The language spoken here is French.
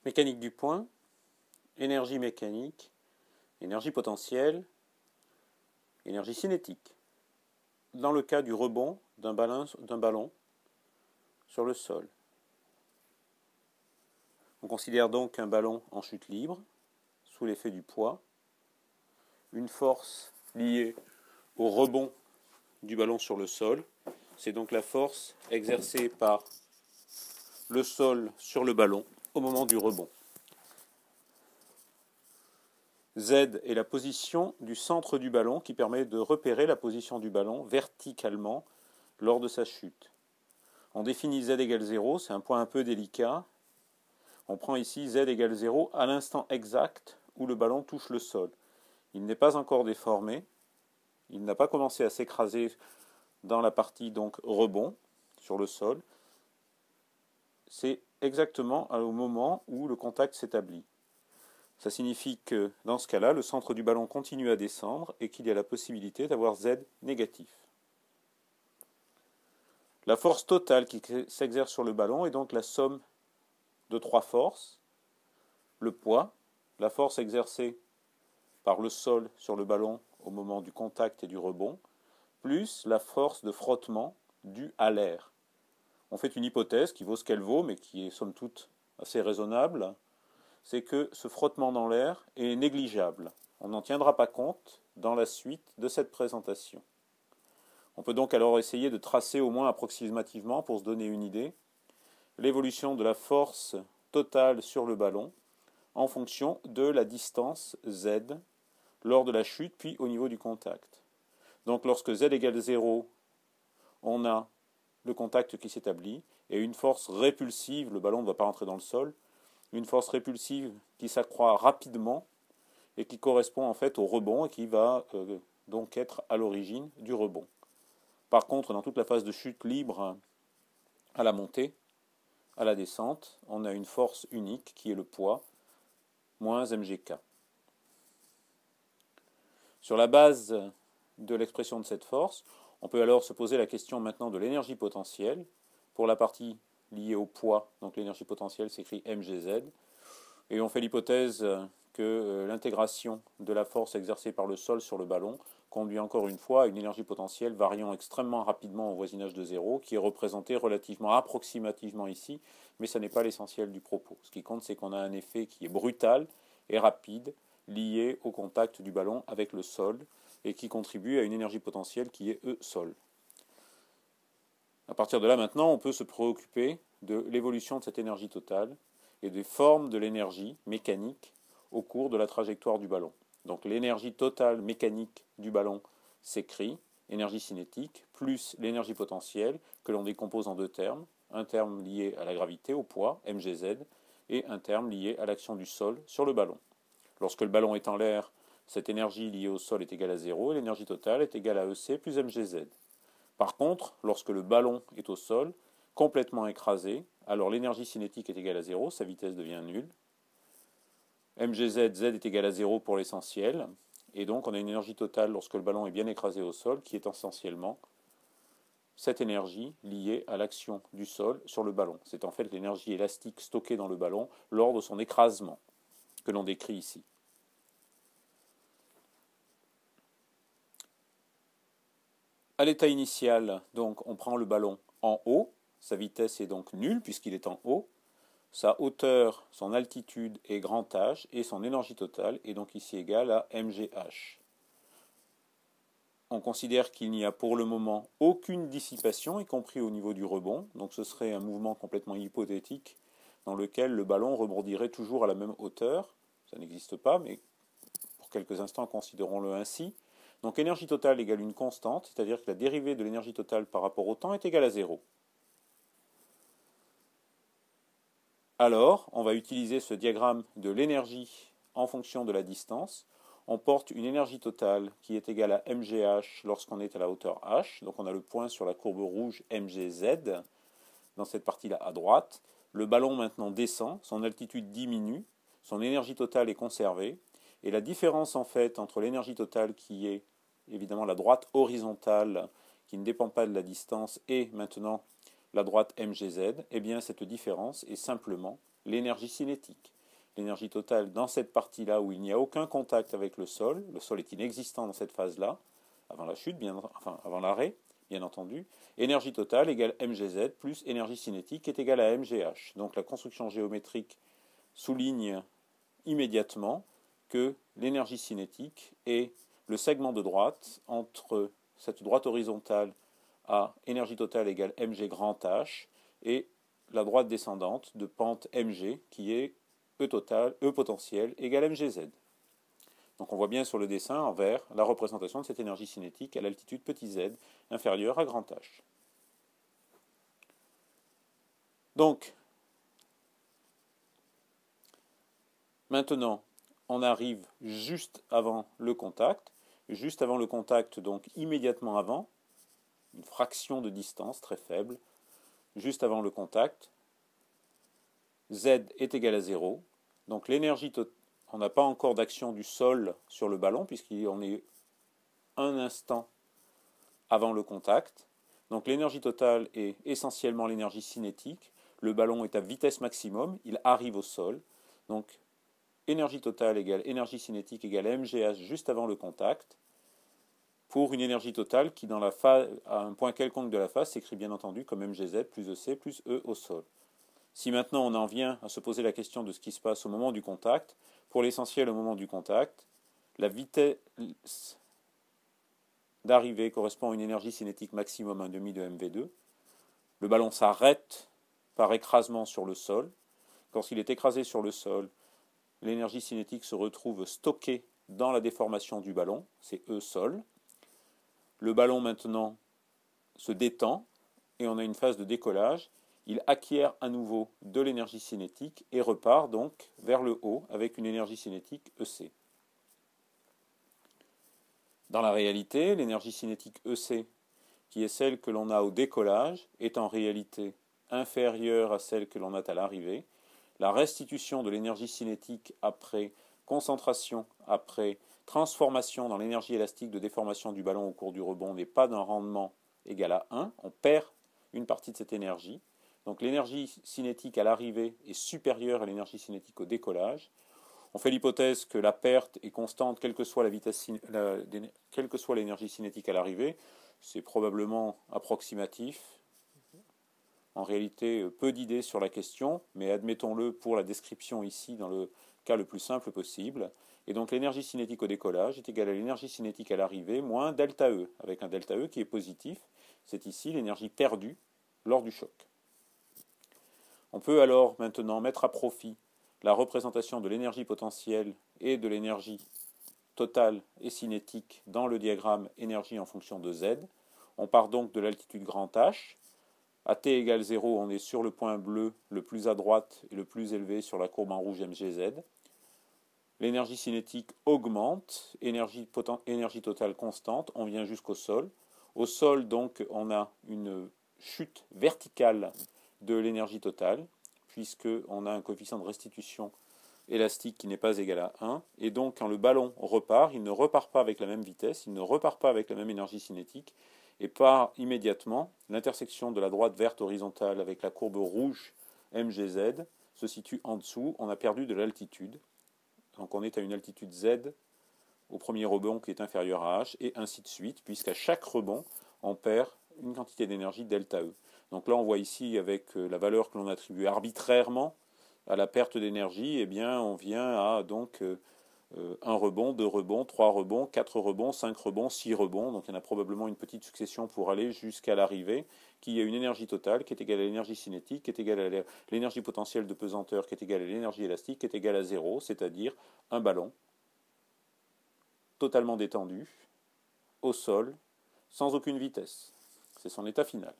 Mécanique du point, énergie mécanique, énergie potentielle, énergie cinétique. Dans le cas du rebond d'un ballon sur le sol. On considère donc un ballon en chute libre, sous l'effet du poids, une force liée au rebond du ballon sur le sol. C'est donc la force exercée par le sol sur le ballon au moment du rebond. Z est la position du centre du ballon qui permet de repérer la position du ballon verticalement lors de sa chute. On définit Z égale 0, c'est un point un peu délicat. On prend ici Z égale 0 à l'instant exact où le ballon touche le sol. Il n'est pas encore déformé, il n'a pas commencé à s'écraser dans la partie donc rebond sur le sol. C'est exactement au moment où le contact s'établit. Ça signifie que dans ce cas-là, le centre du ballon continue à descendre et qu'il y a la possibilité d'avoir Z négatif. La force totale qui s'exerce sur le ballon est donc la somme de trois forces. Le poids, la force exercée par le sol sur le ballon au moment du contact et du rebond, plus la force de frottement due à l'air. On fait une hypothèse qui vaut ce qu'elle vaut, mais qui est somme toute assez raisonnable, c'est que ce frottement dans l'air est négligeable. On n'en tiendra pas compte dans la suite de cette présentation. On peut donc alors essayer de tracer au moins approximativement, pour se donner une idée, l'évolution de la force totale sur le ballon en fonction de la distance Z lors de la chute, puis au niveau du contact. Donc lorsque Z égale 0, on a le contact qui s'établit, et une force répulsive, le ballon ne va pas rentrer dans le sol, une force répulsive qui s'accroît rapidement et qui correspond en fait au rebond et qui va donc être à l'origine du rebond. Par contre, dans toute la phase de chute libre à la montée, à la descente, on a une force unique qui est le poids moins mgk. Sur la base de l'expression de cette force, on peut alors se poser la question maintenant de l'énergie potentielle. Pour la partie liée au poids, donc l'énergie potentielle s'écrit mgz, et on fait l'hypothèse que l'intégration de la force exercée par le sol sur le ballon conduit encore une fois à une énergie potentielle variant extrêmement rapidement au voisinage de zéro, qui est représentée relativement approximativement ici, mais ce n'est pas l'essentiel du propos. Ce qui compte, c'est qu'on a un effet qui est brutal et rapide, lié au contact du ballon avec le sol, et qui contribue à une énergie potentielle qui est E-sol. À partir de là, maintenant, on peut se préoccuper de l'évolution de cette énergie totale et des formes de l'énergie mécanique au cours de la trajectoire du ballon. Donc l'énergie totale mécanique du ballon s'écrit, énergie cinétique, plus l'énergie potentielle, que l'on décompose en deux termes, un terme lié à la gravité, au poids, mgz, et un terme lié à l'action du sol sur le ballon. Lorsque le ballon est en l'air, cette énergie liée au sol est égale à 0, et l'énergie totale est égale à EC plus mgz. Par contre, lorsque le ballon est au sol, complètement écrasé, alors l'énergie cinétique est égale à 0, sa vitesse devient nulle. mgz, z est égal à 0 pour l'essentiel, et donc on a une énergie totale lorsque le ballon est bien écrasé au sol, qui est essentiellement cette énergie liée à l'action du sol sur le ballon. C'est en fait l'énergie élastique stockée dans le ballon lors de son écrasement, que l'on décrit ici. À l'état initial, donc, on prend le ballon en haut, sa vitesse est donc nulle puisqu'il est en haut, sa hauteur, son altitude est grand H et son énergie totale est donc ici égale à mgh. On considère qu'il n'y a pour le moment aucune dissipation, y compris au niveau du rebond, donc ce serait un mouvement complètement hypothétique dans lequel le ballon rebondirait toujours à la même hauteur. Ça n'existe pas, mais pour quelques instants considérons-le ainsi. Donc énergie totale égale une constante, c'est-à-dire que la dérivée de l'énergie totale par rapport au temps est égale à 0. Alors, on va utiliser ce diagramme de l'énergie en fonction de la distance. On porte une énergie totale qui est égale à mgh lorsqu'on est à la hauteur h. Donc on a le point sur la courbe rouge mgz dans cette partie-là à droite. Le ballon maintenant descend, son altitude diminue, son énergie totale est conservée. Et la différence en fait entre l'énergie totale qui est évidemment la droite horizontale qui ne dépend pas de la distance et maintenant la droite mgz, eh bien cette différence est simplement l'énergie cinétique. L'énergie totale dans cette partie-là où il n'y a aucun contact avec le sol est inexistant dans cette phase-là, avant la chute, avant l'arrêt, bien entendu, énergie totale égale mgz plus énergie cinétique est égale à mgh. Donc la construction géométrique souligne immédiatement que l'énergie cinétique est le segment de droite entre cette droite horizontale à énergie totale égale mg grand H et la droite descendante de pente mg qui est E potentiel égale mgz. Donc on voit bien sur le dessin en vert la représentation de cette énergie cinétique à l'altitude petit z inférieure à grand H. Donc, maintenant, on arrive juste avant le contact. Juste avant le contact, donc immédiatement avant, une fraction de distance très faible, juste avant le contact, Z est égal à 0. Donc l'énergie totale, on n'a pas encore d'action du sol sur le ballon, puisqu'on est un instant avant le contact. Donc l'énergie totale est essentiellement l'énergie cinétique. Le ballon est à vitesse maximum, il arrive au sol. Donc énergie totale égale énergie cinétique égale mgh juste avant le contact, pour une énergie totale qui, dans la phase, à un point quelconque de la phase, s'écrit bien entendu comme mgz plus ec plus E au sol. Si maintenant on en vient à se poser la question de ce qui se passe au moment du contact, pour l'essentiel au moment du contact, la vitesse d'arrivée correspond à une énergie cinétique maximum 1,5 de mv2. Le ballon s'arrête par écrasement sur le sol. Lorsqu'il est écrasé sur le sol, l'énergie cinétique se retrouve stockée dans la déformation du ballon, c'est E sol. Le ballon maintenant se détend et on a une phase de décollage. Il acquiert à nouveau de l'énergie cinétique et repart donc vers le haut avec une énergie cinétique EC. Dans la réalité, l'énergie cinétique EC, qui est celle que l'on a au décollage, est en réalité inférieure à celle que l'on a à l'arrivée. La restitution de l'énergie cinétique après concentration, après transformation dans l'énergie élastique de déformation du ballon au cours du rebond n'est pas d'un rendement égal à 1. On perd une partie de cette énergie. Donc l'énergie cinétique à l'arrivée est supérieure à l'énergie cinétique au décollage. On fait l'hypothèse que la perte est constante quelle que soit l'énergie cinétique à l'arrivée. C'est probablement approximatif. En réalité, peu d'idées sur la question, mais admettons-le pour la description ici dans le cas le plus simple possible. Et donc l'énergie cinétique au décollage est égale à l'énergie cinétique à l'arrivée moins delta E, avec un delta E qui est positif. C'est ici l'énergie perdue lors du choc. On peut alors maintenant mettre à profit la représentation de l'énergie potentielle et de l'énergie totale et cinétique dans le diagramme énergie en fonction de Z. On part donc de l'altitude grand H. À t égale 0, on est sur le point bleu le plus à droite et le plus élevé sur la courbe en rouge mgz. L'énergie cinétique augmente, énergie totale constante, on vient jusqu'au sol. Au sol, donc, on a une chute verticale de l'énergie totale, puisqu'on a un coefficient de restitution élastique qui n'est pas égal à 1. Et donc, quand le ballon repart, il ne repart pas avec la même vitesse, il ne repart pas avec la même énergie cinétique, et part immédiatement, l'intersection de la droite verte horizontale avec la courbe rouge mgz se situe en dessous, on a perdu de l'altitude. Donc on est à une altitude z au premier rebond qui est inférieur à h, et ainsi de suite, puisqu'à chaque rebond, on perd une quantité d'énergie delta E. Donc là, on voit ici, avec la valeur que l'on attribue arbitrairement à la perte d'énergie, eh bien, on vient à donc 1 rebond, 2 rebonds, 3 rebonds, 4 rebonds, 5 rebonds, 6 rebonds. Donc il y en a probablement une petite succession pour aller jusqu'à l'arrivée, qui a une énergie totale qui est égale à l'énergie cinétique, qui est égale à l'énergie potentielle de pesanteur, qui est égale à l'énergie élastique, qui est égale à 0, c'est-à-dire un ballon totalement détendu, au sol, sans aucune vitesse. C'est son état final.